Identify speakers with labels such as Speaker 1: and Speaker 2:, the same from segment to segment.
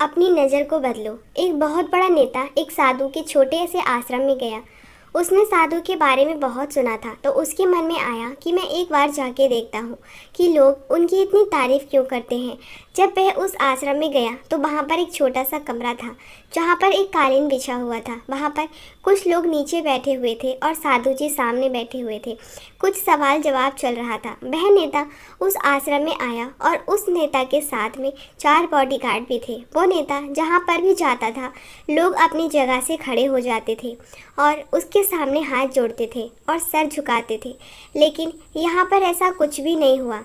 Speaker 1: अपनी नज़र को बदलो। एक बहुत बड़ा नेता एक साधु के छोटे से आश्रम में गया। उसने साधु के बारे में बहुत सुना था, तो उसके मन में आया कि मैं एक बार जाके देखता हूँ कि लोग उनकी इतनी तारीफ क्यों करते हैं। जब वह उस आश्रम में गया तो वहाँ पर एक छोटा सा कमरा था जहाँ पर एक कालीन बिछा हुआ था। वहाँ पर कुछ लोग नीचे बैठे हुए थे और साधु जी सामने बैठे हुए थे। कुछ सवाल जवाब चल रहा था। वह नेता उस आश्रम में आया और उस नेता के साथ में 4 बॉडीगार्ड भी थे। वो नेता जहाँ पर भी जाता था लोग अपनी जगह से खड़े हो जाते थे और उसके सामने हाथ जोड़ते थे और सर झुकाते थे, लेकिन यहाँ पर ऐसा कुछ भी नहीं हुआ।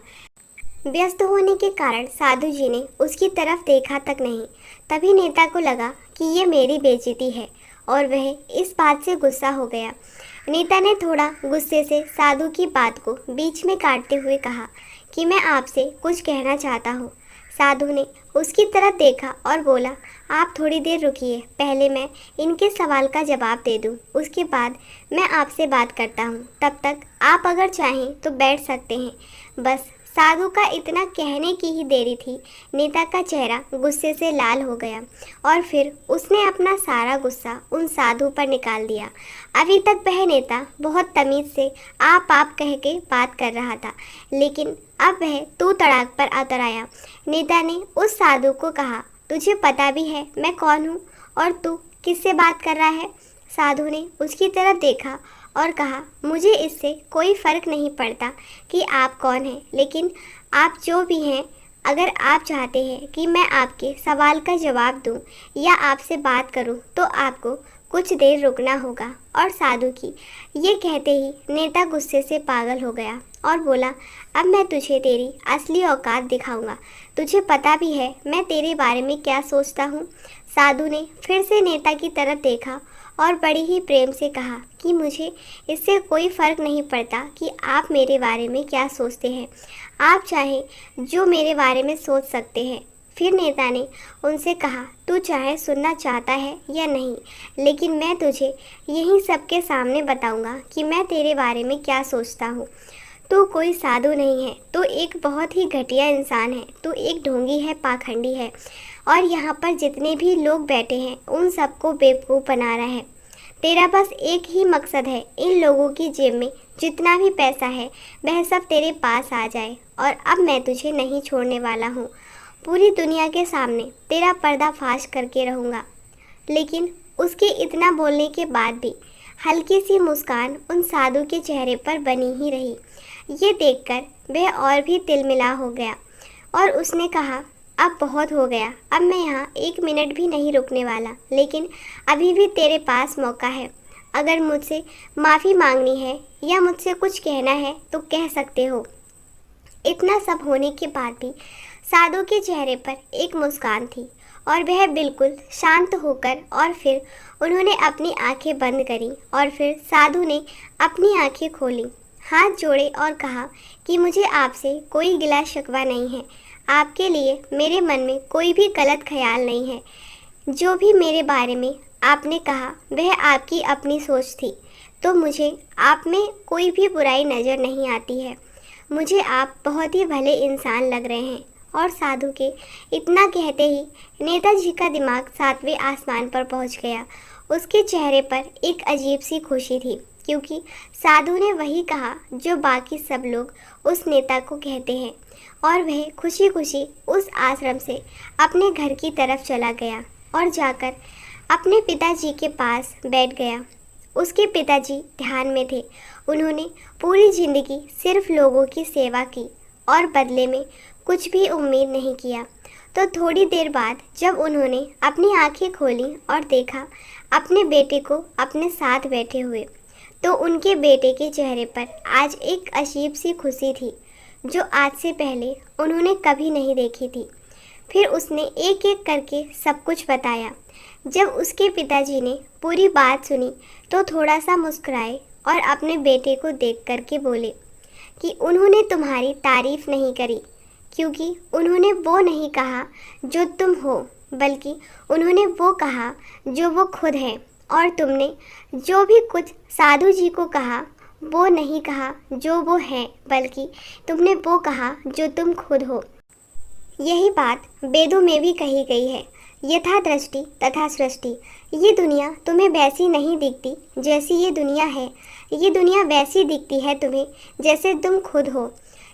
Speaker 1: व्यस्त होने के कारण साधु जी ने उसकी तरफ देखा तक नहीं। तभी नेता को लगा कि ये मेरी बेइज्जती है और वह इस बात से गुस्सा हो गया। नेता ने थोड़ा गुस्से से साधु की बात को बीच में काटते हुए कहा कि मैं आपसे कुछ कहना चाहता हूँ। साधु ने उसकी तरफ देखा और बोला, आप थोड़ी देर रुकिए, पहले मैं इनके सवाल का जवाब दे दूँ, उसके बाद मैं आपसे बात करता हूँ। तब तक आप अगर चाहें तो बैठ सकते हैं। बस साधु का इतना कहने की ही देरी थी, नेता का चेहरा गुस्से से लाल हो गया और फिर उसने अपना सारा गुस्सा उन साधु पर निकाल दिया। अभी तक वह नेता बहुत तमीज़ से आप कह के बात कर रहा था, लेकिन अब वह तू तड़ाक पर उतर आया। नेता ने उस साधु को कहा, तुझे पता भी है मैं कौन हूँ और तू किससे बात कर रहा है? साधु ने उसकी तरफ देखा और कहा, मुझे इससे कोई फ़र्क नहीं पड़ता कि आप कौन हैं, लेकिन आप जो भी हैं, अगर आप चाहते हैं कि मैं आपके सवाल का जवाब दूं या आपसे बात करूं तो आपको कुछ देर रुकना होगा। और साधु की ये कहते ही नेता गुस्से से पागल हो गया और बोला, अब मैं तुझे तेरी असली औकात दिखाऊंगा। तुझे पता भी है मैं तेरे बारे में क्या सोचता हूँ। साधु ने फिर से नेता की तरफ देखा और बड़ी ही प्रेम से कहा कि मुझे इससे कोई फ़र्क नहीं पड़ता कि आप मेरे बारे में क्या सोचते हैं। आप चाहे जो मेरे बारे में सोच सकते हैं। फिर नेता ने उनसे कहा, तू चाहे सुनना चाहता है या नहीं, लेकिन मैं तुझे यही सबके सामने बताऊंगा कि मैं तेरे बारे में क्या सोचता हूँ। तू कोई साधु नहीं है, तू एक बहुत ही घटिया इंसान है, तू एक ढोंगी है, पाखंडी है और यहाँ पर जितने भी लोग बैठे हैं उन सबको बेवकूफ़ बना रहा है। तेरा बस एक ही मकसद है, इन लोगों की जेब में जितना भी पैसा है वह सब तेरे पास आ जाए और अब मैं तुझे नहीं छोड़ने वाला हूँ। पूरी दुनिया के सामने तेरा पर्दाफाश करके रहूँगा। लेकिन उसके इतना बोलने के बाद भी हल्की सी मुस्कान उन साधु के चेहरे पर बनी ही रही। ये देखकर वह और भी तिलमिला हो गया और उसने कहा, अब बहुत हो गया, अब मैं यहाँ 1 मिनट भी नहीं रुकने वाला, लेकिन अभी भी तेरे पास मौका है। अगर मुझसे माफ़ी मांगनी है या मुझसे कुछ कहना है तो कह सकते हो। इतना सब होने के बाद भी साधु के चेहरे पर एक मुस्कान थी और वह बिल्कुल शांत होकर और फिर उन्होंने अपनी आंखें बंद करी और फिर साधु ने अपनी आंखें खोली, हाथ जोड़े और कहा कि मुझे आपसे कोई गिला शिकवा नहीं है। आपके लिए मेरे मन में कोई भी गलत ख्याल नहीं है। जो भी मेरे बारे में आपने कहा वह आपकी अपनी सोच थी, तो मुझे आप में कोई भी बुराई नज़र नहीं आती है। मुझे आप बहुत ही भले इंसान लग रहे हैं। और साधु के इतना कहते ही नेताजी का दिमाग 7वें आसमान पर पहुंच गया। उसके चेहरे पर एक अजीब सी खुशी थी, क्योंकि साधु ने वही कहा जो बाकी सब लोग उस नेता को कहते हैं और वह खुशी खुशी उस आश्रम से अपने घर की तरफ चला गया और जाकर अपने पिताजी के पास बैठ गया। उसके पिताजी ध्यान में थे। उन्होंने पूरी ज़िंदगी सिर्फ लोगों की सेवा की और बदले में कुछ भी उम्मीद नहीं किया। तो थोड़ी देर बाद जब उन्होंने अपनी आंखें खोली और देखा अपने बेटे को अपने साथ बैठे हुए, तो उनके बेटे के चेहरे पर आज एक अजीब सी खुशी थी जो आज से पहले उन्होंने कभी नहीं देखी थी। फिर उसने एक एक करके सब कुछ बताया। जब उसके पिताजी ने पूरी बात सुनी तो थोड़ा सा मुस्कुराए और अपने बेटे को देख कर के बोले कि उन्होंने तुम्हारी तारीफ़ नहीं करी, क्योंकि उन्होंने वो नहीं कहा जो तुम हो, बल्कि उन्होंने वो कहा जो वो खुद है। और तुमने जो भी कुछ साधु जी को कहा वो नहीं कहा जो वो है, बल्कि तुमने वो कहा जो तुम खुद हो। यही बात वेदों में भी कही गई है। यथा दृष्टि तथा सृष्टि। ये दुनिया तुम्हें वैसी नहीं दिखती जैसी ये दुनिया है। ये दुनिया वैसी दिखती है तुम्हें जैसे तुम खुद हो।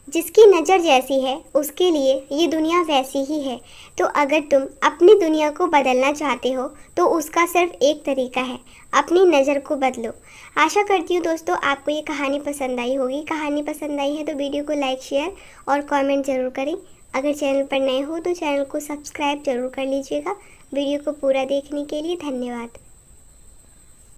Speaker 1: जिसकी नज़र जैसी है उसके लिए ये दुनिया वैसी ही है। तो अगर तुम अपनी दुनिया को बदलना चाहते हो तो उसका सिर्फ एक तरीका है, अपनी नज़र को बदलो। आशा करती हूँ दोस्तों आपको ये कहानी पसंद आई होगी। कहानी पसंद आई है तो वीडियो को लाइक, शेयर और कमेंट ज़रूर करें। अगर चैनल पर नए हो तो चैनल को सब्सक्राइब ज़रूर कर लीजिएगा। वीडियो को पूरा देखने के लिए धन्यवाद।